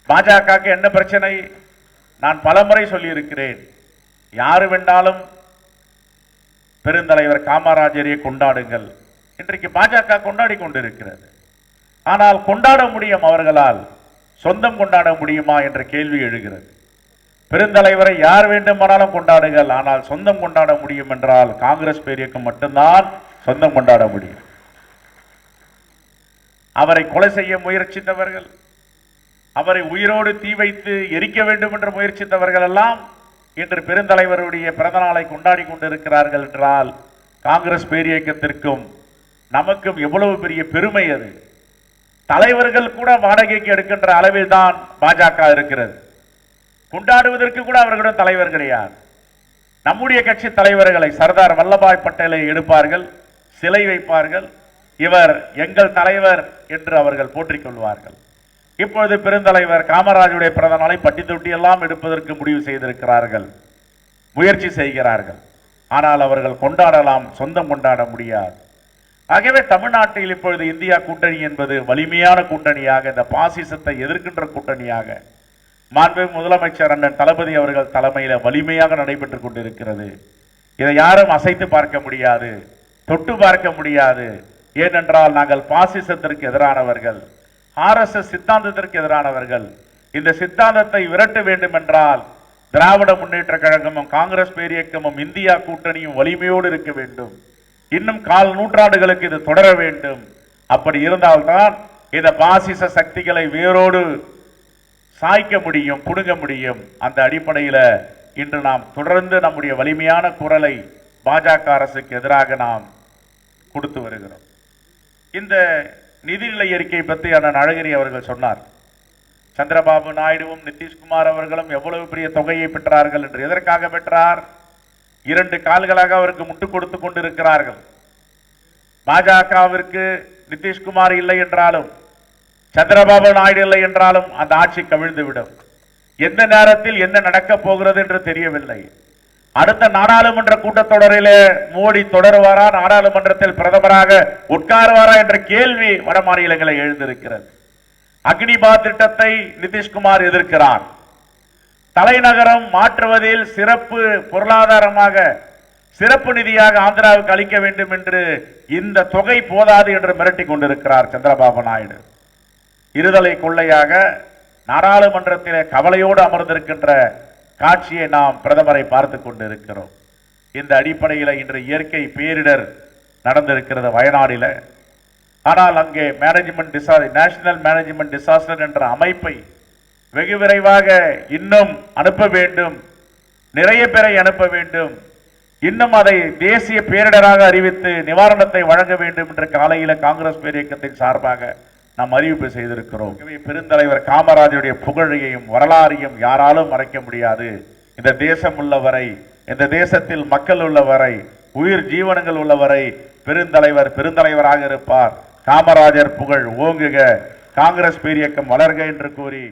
பாஜகவுக்கு என்ன பிரச்சனை? நான் பலமுறை சொல்லியிருக்கிறேன். யாரு வேண்டாலும் பெருந்தலைவர் காமராஜரை கொண்டாடுங்கள். இன்றைக்கு பாஜக கொண்டாடி கொண்டிருக்கிறது. ஆனால் கொண்டாட முடியும் அவர்களால், சொந்தம் கொண்டாட முடியுமா என்ற கேள்வி எழுகிறது. பெருந்தலைவரை யார் வேண்டுமானாலும் கொண்டாடுங்கள், ஆனால் சொந்தம் கொண்டாட முடியும் என்றால் காங்கிரஸ் பேரியக்கம் மட்டும்தான் சொந்தம் கொண்டாட முடியும். அவரை கொலை செய்ய முயற்சித்தவர்கள், அவரை உயிரோடு தீ வைத்து எரிக்க வேண்டும் என்று முயற்சித்தவர்கள் எல்லாம் இன்று பெருந்தலைவருடைய பிறந்த நாளை கொண்டாடி கொண்டிருக்கிறார்கள் என்றால் காங்கிரஸ் பேரியக்கத்திற்கும் நமக்கும் எவ்வளவு பெரிய பெருமை அது. தலைவர்கள் கூட வாடகைக்கு எடுக்கின்ற அளவில் தான் பாஜக இருக்கிறது. கொண்டாடுவதற்கு கூட அவர்களிடம் தலைவர் கிடையாது. நம்முடைய கட்சி தலைவர்களை சர்தார் வல்லபாய் பட்டேலை எடுப்பார்கள், சிலை வைப்பார்கள், இவர் எங்கள் தலைவர் என்று அவர்கள் போற்றிக் கொள்வார்கள். இப்பொழுது பெருந்தலைவர் காமராஜுடைய பிறந்த நாளை பட்டி தொட்டி எல்லாம் எடுப்பதற்கு முடிவு செய்திருக்கிறார்கள், முயற்சி செய்கிறார்கள். ஆனால் அவர்கள் கொண்டாடலாம், சொந்தம் கொண்டாட முடியாது. ஆகவே தமிழ்நாட்டில் இப்பொழுது இந்தியா கூட்டணி என்பது வலிமையான கூட்டணியாக, இந்த பாசிசத்தை எதிர்க்கின்ற கூட்டணியாக மாண்புமிகு முதலமைச்சர் அண்ணன் தளபதி அவர்கள் தலைமையில் வலிமையாக நடைபெற்றுக் கொண்டிருக்கிறது. இதை யாரும் அசைத்து பார்க்க முடியாது, தொட்டு பார்க்க முடியாது. ஏனென்றால் நாங்கள் பாசிசத்திற்கு எதிரானவர்கள், RSS சித்தாந்தத்திற்கு எதிரானவர்கள். இந்த சித்தாந்தத்தை விரட்ட வேண்டும் என்றால் திராவிட முன்னேற்ற கழகமும் காங்கிரஸ் பேரியக்கமும் இந்தியா கூட்டணியும் வலிமையோடு இருக்க வேண்டும். இன்னும் 1/4 நூற்றாண்டுகளுக்கு இது தொடர வேண்டும். அப்படி இருந்தால்தான் இந்த பாசிச சக்திகளை வேரோடு சாய்க்க முடியும், புடுங்க முடியும். அந்த அடிப்படையில் இன்று நாம் தொடர்ந்து நம்முடைய வலிமையான குரலை பாஜக அரசுக்கு எதிராக நாம் கொடுத்து வருகிறோம். இந்த நிதிநிலை அறிக்கை பற்றி அண்ணன் அழகிரி அவர்கள் சொன்னார். சந்திரபாபு நாயுடுவும் நிதிஷ்குமார் அவர்களும் எவ்வளவு பெரிய தொகையை பெற்றார்கள் என்று. எதற்காக பெற்றார்? 2 கால்களாக அவருக்கு முட்டு கொடுத்து கொண்டிருக்கிறார்கள். பாஜகவிற்கு நிதிஷ்குமார் இல்லை என்றாலும், சந்திரபாபு நாயுடு இல்லை என்றாலும் அந்த ஆட்சி கவிழ்ந்துவிடும். எந்த நேரத்தில் என்ன நடக்கப் போகிறது என்று தெரியவில்லை. அடுத்த நாடாளுமன்ற கூட்டத்தொடரிலே மோடி தொடருவாரா, நாடாளுமன்றத்தில் பிரதமராக உட்காருவாரா என்ற கேள்வி வட மாநிலங்களில் எழுந்திருக்கிறது. அக்னிபாத் திட்டத்தை நிதிஷ்குமார் எதிர்க்கிறார். தலைநகரம் மாற்றுவதில் சிறப்பு பொருளாதாரமாக, சிறப்பு நிதியாக ஆந்திராவுக்கு அளிக்க வேண்டும் என்று, இந்த தொகை போதாது என்று மிரட்டிக் கொண்டிருக்கிறார் சந்திரபாபு நாயுடு. இருதலை கொள்ளையாக நாடாளுமன்றத்திலே கவலையோடு அமர்ந்திருக்கின்ற காட்சியை நாம் பிரதமரை பார்த்து கொண்டிருக்கிறோம். இந்த அடிப்படையில் இன்று இயற்கை பேரிடர் நடந்திருக்கிறது வயநாடில். ஆனால் அங்கே நேஷனல் மேனேஜ்மெண்ட் டிசாஸ்டர் என்ற அமைப்பை வெகு விரைவாக இன்னும் அனுப்ப வேண்டும், நிறைய பேரை அனுப்ப வேண்டும், இன்னும் அதை தேசிய பேரிடராக அறிவித்து நிவாரணத்தை வழங்க வேண்டும் என்ற காலையில் காங்கிரஸ் பேரியக்கத்தின் சார்பாக நாம் அறிவிப்பு செய்திருக்கிறோம். பெருந்தலைவர் காமராஜருடைய புகழையும் வரலாறையும் யாராலும் மறைக்க முடியாது. இந்த தேசம் உள்ளவரை, இந்த தேசத்தில் மக்கள் உள்ளவரை, உயிர் ஜீவனங்கள் உள்ளவரை பெருந்தலைவராக இருப்பார். காமராஜர் புகழ் ஓங்குக, காங்கிரஸ் பேரியக்கம் வளர்க என்று கூறி